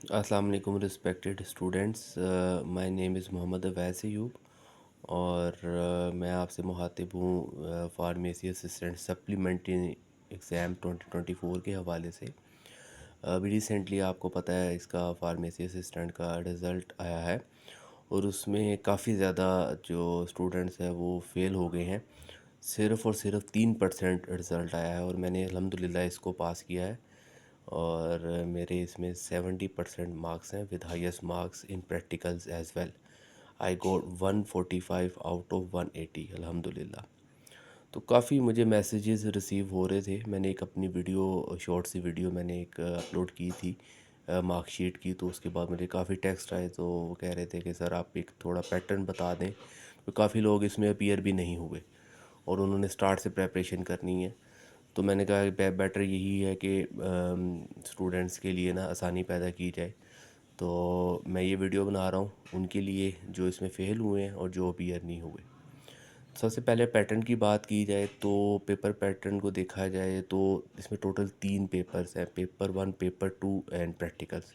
अस्सलाम वालेकुम respected students. My name is Mohammad Awais Ayub और मैं आपसे मुखातिब हूँ फार्मेसी असिस्टेंट सप्लीमेंट्री एग्ज़ाम 2024 के हवाले से। अभी रिसेंटली आपको पता है इसका फार्मेसी असिस्टेंट का रिज़ल्ट आया है और उसमें काफ़ी ज़्यादा जो स्टूडेंट्स हैं वो फ़ेल हो गए हैं। सिर्फ़ और सिर्फ 3% रिज़ल्ट आया है और मैंने अल्हम्दुलिल्लाह इसको पास किया है और मेरे इसमें 70% मार्क्स हैं with highest marks in practicals as well. I got 145 out of 180 अल्हम्दुलिल्लाह। तो काफ़ी मुझे मैसेजेस रिसीव हो रहे थे। मैंने एक अपनी वीडियो शॉर्ट सी वीडियो मैंने एक अपलोड की थी मार्कशीट की। तो उसके बाद मुझे काफ़ी टेक्स्ट आए तो वो कह रहे थे कि सर आप एक थोड़ा पैटर्न बता दें। तो काफ़ी लोग इसमें अपीयर भी नहीं हुए और उन्होंने स्टार्ट से प्रेपरेशन करनी है। तो मैंने कहा बेटर यही है कि स्टूडेंट्स के लिए ना आसानी पैदा की जाए। तो मैं ये वीडियो बना रहा हूँ उनके लिए जो इसमें फ़ेल हुए हैं और जो अपीयर नहीं हुए। सबसे पहले पैटर्न की बात की जाए तो पेपर पैटर्न को देखा जाए तो इसमें टोटल 3 पेपर्स हैं, पेपर 1, पेपर 2 एंड प्रैक्टिकल्स।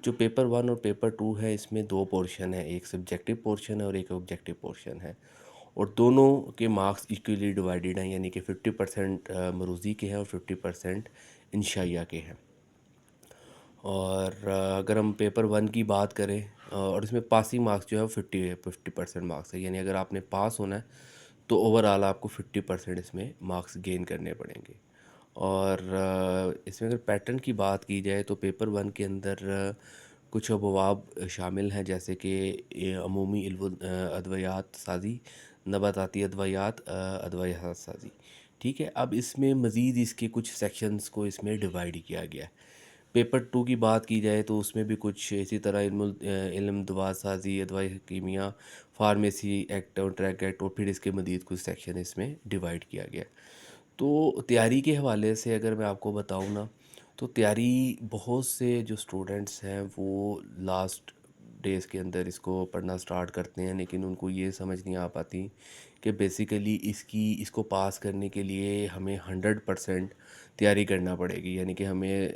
जो पेपर 1 और पेपर 2 है इसमें 2 पोर्शन है, एक सब्जेक्टिव पोर्शन है और एक ऑब्जेक्टिव पोर्शन है और दोनों के मार्क्स इक्वली डिवाइडेड हैं, यानी कि 50% मरूज़ी के हैं और 50% इंशाइया के हैं। और अगर हम पेपर 1 की बात करें और इसमें पासिंग मार्क्स जो है वो 50% मार्क्स है, यानी अगर आपने पास होना है तो ओवरऑल आपको 50% इसमें मार्क्स गेन करने पड़ेंगे। और इसमें अगर पैटर्न की बात की जाए तो पेपर 1 के अंदर कुछ अबवाब शामिल हैं, जैसे कि अमूमी अद्वियात साजी, नबाताती अद्वियात साजी। ठीक है, अब इसमें मज़ीद इसके कुछ सेक्शंस को इसमें डिवाइड किया गया है। पेपर 2 की बात की जाए तो उसमें भी कुछ इसी तरह इल्म दवा साजी, अदवाई कीमिया, फार्मेसी एक्ट और ट्रैक एक्ट और फिर इसके मज़ीद कुछ सेक्शन इसमें डिवाइड किया गया। तो तैयारी के हवाले से अगर मैं आपको बताऊँ ना, तो तैयारी बहुत से जो स्टूडेंट्स हैं वो लास्ट डेज़ के अंदर इसको पढ़ना स्टार्ट करते हैं, लेकिन उनको ये समझ नहीं आ पाती कि बेसिकली इसको पास करने के लिए हमें 100% तैयारी करना पड़ेगी। यानी कि हमें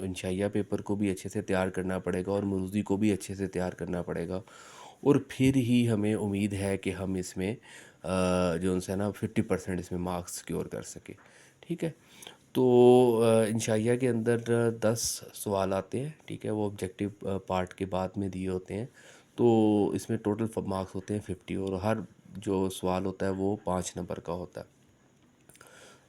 इंशाइया पेपर को भी अच्छे से तैयार करना पड़ेगा और मरूज़ी को भी अच्छे से तैयार करना पड़ेगा और फिर ही हमें उम्मीद है कि हम इसमें जो उनसे ना 50% इसमें मार्क्स सिक्योर कर सके। ठीक है, तो इंशाइया के अंदर 10 सवाल आते हैं। ठीक है, वो ऑब्जेक्टिव पार्ट के बाद में दिए होते हैं। तो इसमें टोटल मार्क्स होते हैं 50 और हर जो सवाल होता है वो 5 नंबर का होता है।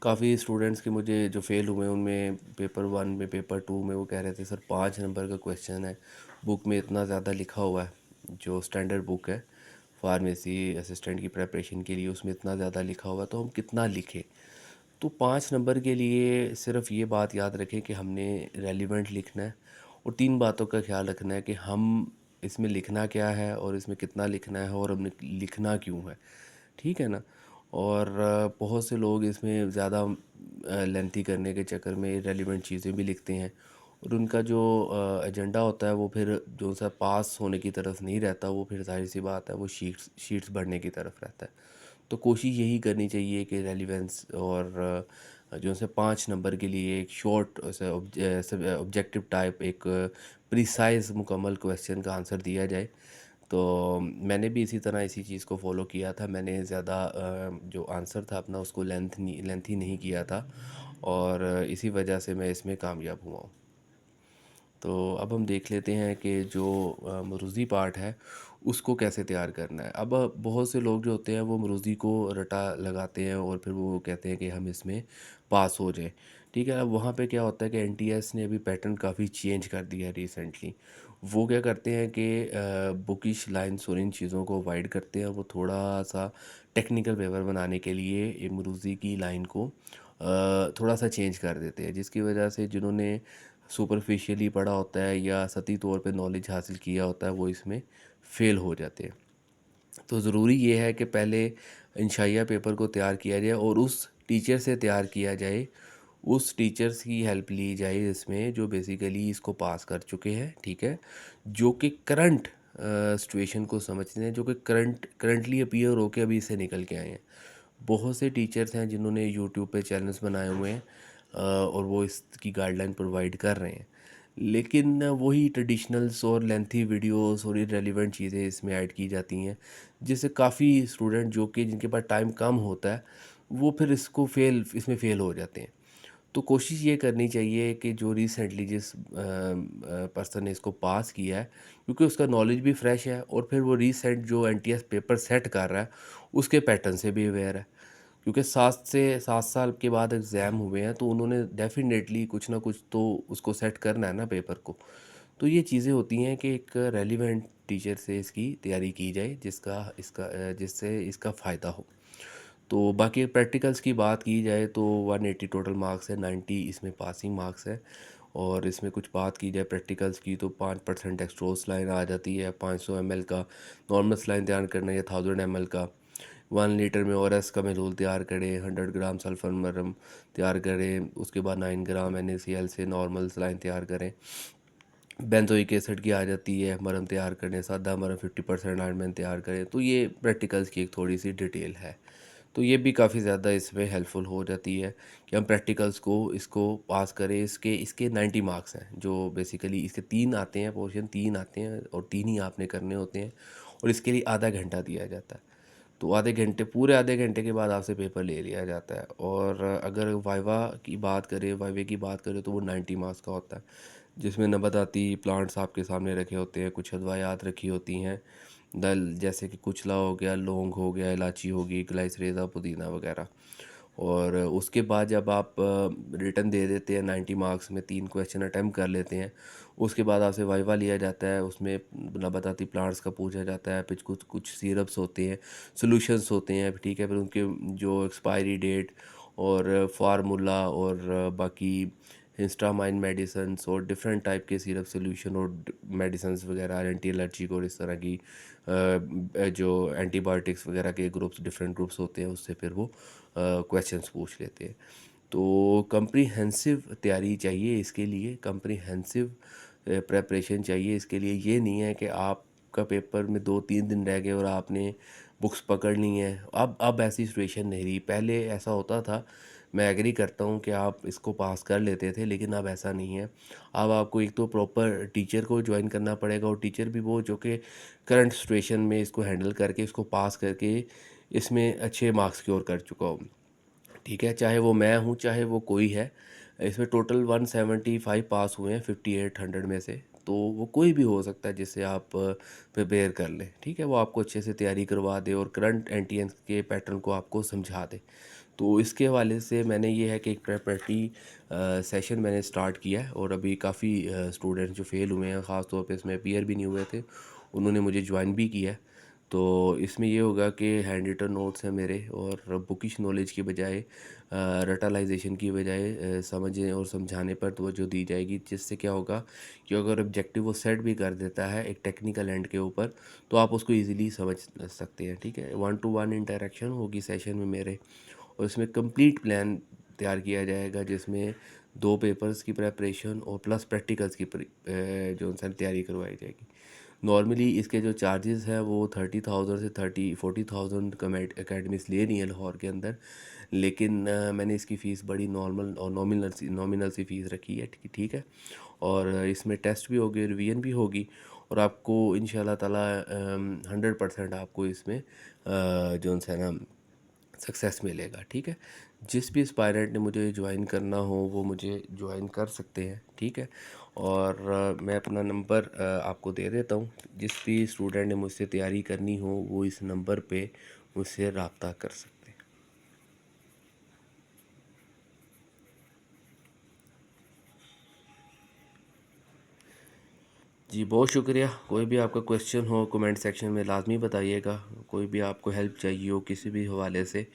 काफ़ी स्टूडेंट्स के मुझे जो फ़ेल हुए उनमें पेपर 1 में, पेपर 2 में वो कह रहे थे सर 5 नंबर का क्वेश्चन है, बुक में इतना ज़्यादा लिखा हुआ है, जो स्टैंडर्ड बुक है फार्मेसी असिस्टेंट की प्रिपरेशन के लिए उसमें इतना ज़्यादा लिखा हुआ है तो हम कितना लिखें। तो 5 नंबर के लिए सिर्फ ये बात याद रखें कि हमने रेलिवेंट लिखना है और 3 बातों का ख्याल रखना है कि हम इसमें लिखना क्या है और इसमें कितना लिखना है और हमने लिखना क्यों है। ठीक है ना। और बहुत से लोग इसमें ज़्यादा लेंथी करने के चक्कर में रेलिवेंट चीज़ें भी लिखते हैं और उनका जो एजेंडा होता है वो फिर जो सा पास होने की तरफ नहीं रहता, वो फिर जाहिर सी बात है वो शीट्स भरने की तरफ रहता है। तो कोशिश यही करनी चाहिए कि रेलिवेंस और जो है 5 नंबर के लिए एक शॉर्ट ऑब्जेक्टिव टाइप एक प्रिसाइज मुकम्मल क्वेश्चन का आंसर दिया जाए। तो मैंने भी इसी तरह इसी चीज़ को फॉलो किया था। मैंने ज़्यादा जो आंसर था अपना उसको लेंथी नहीं किया था और इसी वजह से मैं इसमें कामयाब हुआ हूँ। तो अब हम देख लेते हैं कि जो मरूज़ी पार्ट है उसको कैसे तैयार करना है। अब बहुत से लोग जो होते हैं वो मरूज़ी को रटा लगाते हैं और फिर वो कहते हैं कि हम इसमें पास हो जाएं। ठीक है, अब वहाँ पे क्या होता है कि एनटीएस ने अभी पैटर्न काफ़ी चेंज कर दिया है रिसेंटली। वो क्या करते हैं कि बुकिश लाइन्स और इन चीज़ों को अवॉइड करते हैं। वो थोड़ा सा टेक्निकल पेपर बनाने के लिए एक मरूज़ी की लाइन को थोड़ा सा चेंज कर देते हैं, जिसकी वजह से जिन्होंने सुपरफिशियली पढ़ा होता है या सतही तौर पे नॉलेज हासिल किया होता है वो इसमें फ़ेल हो जाते हैं। तो ज़रूरी ये है कि पहले इंशाइया पेपर को तैयार किया जाए और उस टीचर से तैयार किया जाए, उस टीचर्स की हेल्प ली जाए इसमें जो बेसिकली इसको पास कर चुके हैं। ठीक है, जो कि करंट सिचुएशन को समझते हैं, जो कि करंटली अपीयर होके अभी इससे निकल के आए हैं। बहुत से टीचर्स हैं जिन्होंने यूट्यूब पे चैनल्स बनाए हुए हैं और वो इसकी गाइडलाइन प्रोवाइड कर रहे हैं। लेकिन वही ट्रेडिशनल्स और लेंथी वीडियोस और इररिलेवेंट चीज़ें इसमें ऐड की जाती हैं, जिससे काफ़ी स्टूडेंट जो कि जिनके पास टाइम कम होता है वो फिर इसमें फ़ेल हो जाते हैं। तो कोशिश ये करनी चाहिए कि जो रिसेंटली जिस पर्सन ने इसको पास किया है, क्योंकि उसका नॉलेज भी फ्रेश है और फिर वो रिसेंट जो एनटीएस पेपर सेट कर रहा है उसके पैटर्न से भी अवेयर है, क्योंकि 7 साल के बाद एग्ज़ाम हुए हैं तो उन्होंने डेफिनेटली कुछ ना कुछ तो उसको सेट करना है ना पेपर को। तो ये चीज़ें होती हैं कि एक रेलिवेंट टीचर से इसकी तैयारी की जाए जिससे इसका फ़ायदा हो। तो बाकी प्रैक्टिकल्स की बात की जाए तो 180 टोटल मार्क्स है, 90 इसमें पासिंग मार्क्स है। और इसमें कुछ बात की जाए प्रैक्टिकल्स की तो 5% एक्सट्रोस लाइन आ जाती है, 500 ml का नॉर्मल लाइन तैयार करना या 1000 ml का, 1 लीटर में ओरस का महलूल तैयार करें, 100 ग्राम सल्फर मरहम तैयार करें, उसके बाद 9 ग्राम NaCl से नॉर्मल लाइन तैयार करें। बेंजोइक एसिड की आ जाती है मरहम तैयार करने, सादा मरहम 50% आयरन तैयार करें। तो ये प्रैक्टिकल्स की एक थोड़ी सी डिटेल है। तो ये भी काफ़ी ज़्यादा इसमें हेल्पफुल हो जाती है कि हम प्रैक्टिकल्स को इसको पास करें। इसके इसके 90 मार्क्स हैं, जो बेसिकली इसके 3 आते हैं, पोर्शन 3 आते हैं और 3 ही आपने करने होते हैं और इसके लिए आधा घंटा दिया जाता है। तो पूरे आधे घंटे के बाद आपसे पेपर ले लिया जाता है। और अगर वाइवे की बात करें तो वो 90 मार्क्स का होता है, जिसमें नबाताती प्लांट्स आपके सामने रखे होते हैं, कुछ अदवायात रखी होती हैं, दल जैसे कि कुचला हो गया, लौंग हो गया, इलायची होगी, ग्लाइसरेज़ा, पुदीना वगैरह। और उसके बाद जब आप रिटर्न दे देते हैं 90 मार्क्स में, 3 क्वेश्चन अटैम्प्ट कर लेते हैं, उसके बाद आपसे वाइवा लिया जाता है। उसमें नबाताती प्लांट्स का पूछा जाता है, फिर कुछ कुछ सिरप्स होते हैं, सॉल्यूशंस होते हैं, ठीक है। फिर उनके जो एक्सपायरी डेट और फार्मूला और बाकी हिस्टामाइन मेडिसन्स और डिफरेंट टाइप के सिरप सॉल्यूशन और मेडिसन्स वगैरह, एंटी एलर्जिक और इस तरह की जो एंटीबायोटिक्स वगैरह के डिफरेंट ग्रुप्स होते हैं, उससे फिर वो क्वेश्चंस पूछ लेते हैं। तो कम्प्रीहेंसिव तैयारी चाहिए इसके लिए, कम्प्रीहेंसिव प्रेपरेशन चाहिए इसके लिए। ये नहीं है कि आपका पेपर में 2-3 दिन रह गए और आपने बुक्स पकड़ ली हैं। अब ऐसी सिचुएशन नहीं रही, पहले ऐसा होता था। मैं एग्री करता हूँ कि आप इसको पास कर लेते थे, लेकिन अब ऐसा नहीं है। अब आपको एक तो प्रॉपर टीचर को ज्वाइन करना पड़ेगा और टीचर भी वो जो कि करंट सिचुएशन में इसको हैंडल करके इसको पास करके इसमें अच्छे मार्क्स स्कोर कर चुका हो, ठीक है। चाहे वो मैं हूँ, चाहे वो कोई है। इसमें टोटल 175 पास हुए हैं 5800 में से। तो वो कोई भी हो सकता है जिससे आप प्रिपेयर कर लें, ठीक है। वो आपको अच्छे से तैयारी करवा दे और करंट एनटीएस के पैटर्न को आपको समझा दे। तो इसके हवाले से मैंने ये है कि एक प्रेपरेटरी सेशन मैंने स्टार्ट किया है और अभी काफ़ी स्टूडेंट्स जो फेल हुए हैं, ख़ास तौर पे इसमें अपीयर भी नहीं हुए थे, उन्होंने मुझे ज्वाइन भी किया है। तो इसमें ये होगा कि हैंड रिटन नोट्स हैं मेरे, और बुकिश नॉलेज की बजाय रटलाइजेशन की बजाय समझने और समझाने पर तवज्जो दी जाएगी, जिससे क्या होगा कि अगर ऑब्जेक्टिव वो सेट भी कर देता है एक टेक्निकल एंड के ऊपर, तो आप उसको इजीली समझ सकते हैं, ठीक है। 1-to-1 इंटरेक्शन होगी सेशन में मेरे, और इसमें कंप्लीट प्लान तैयार किया जाएगा, जिसमें 2 पेपर्स की प्रेपरेशन और प्लस प्रैक्टिकल्स की जो उनसे तैयारी करवाई जाएगी। नॉर्मली इसके जो चार्जेस हैं वो 30,000 से 40,000 एकेडमीज ले रही हैं लाहौर के अंदर, लेकिन मैंने इसकी फ़ीस बड़ी नॉर्मल और नॉमिनल सी फ़ीस रखी है, ठीक है। और इसमें टेस्ट भी होगी, रिवीजन भी होगी, और आपको इंशाल्लाह ताला 100% आपको इसमें जो है ना सक्सेस मिलेगा, ठीक है। जिस भी एस्पायरेंट ने मुझे ज्वाइन करना हो वो मुझे ज्वाइन कर सकते हैं, ठीक है। और मैं अपना नंबर आपको दे देता हूँ। जिस भी स्टूडेंट ने मुझसे तैयारी करनी हो वो इस नंबर पे मुझसे रब्ता कर सकते हैं। जी बहुत शुक्रिया। कोई भी आपका क्वेश्चन हो कमेंट सेक्शन में लाजमी बताइएगा। कोई भी आपको हेल्प चाहिए हो किसी भी हवाले से,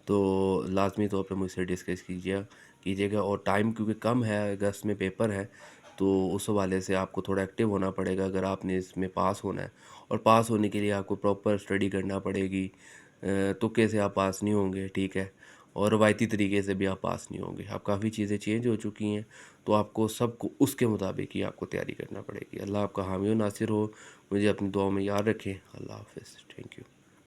तो लाजमी तौर पर मुझसे डिस्कस कीजिएगा। और टाइम क्योंकि कम है, अगस्त में पेपर है, तो उस हवाले से आपको थोड़ा एक्टिव होना पड़ेगा अगर आपने इसमें पास होना है। और पास होने के लिए आपको प्रॉपर स्टडी करना पड़ेगी। तुक्के से आप पास नहीं होंगे, ठीक है। और रवायती तरीके से भी आप पास नहीं होंगे। अब काफ़ी चीज़ें चेंज हो चुकी हैं, तो आपको सबको उसके मुताबिक ही आपको तैयारी करना पड़ेगी। अल्लाह आपका हामी और नासिर हो। मुझे अपनी दुआओं में याद रखें। अल्लाह हाफ़िज़। Thank you.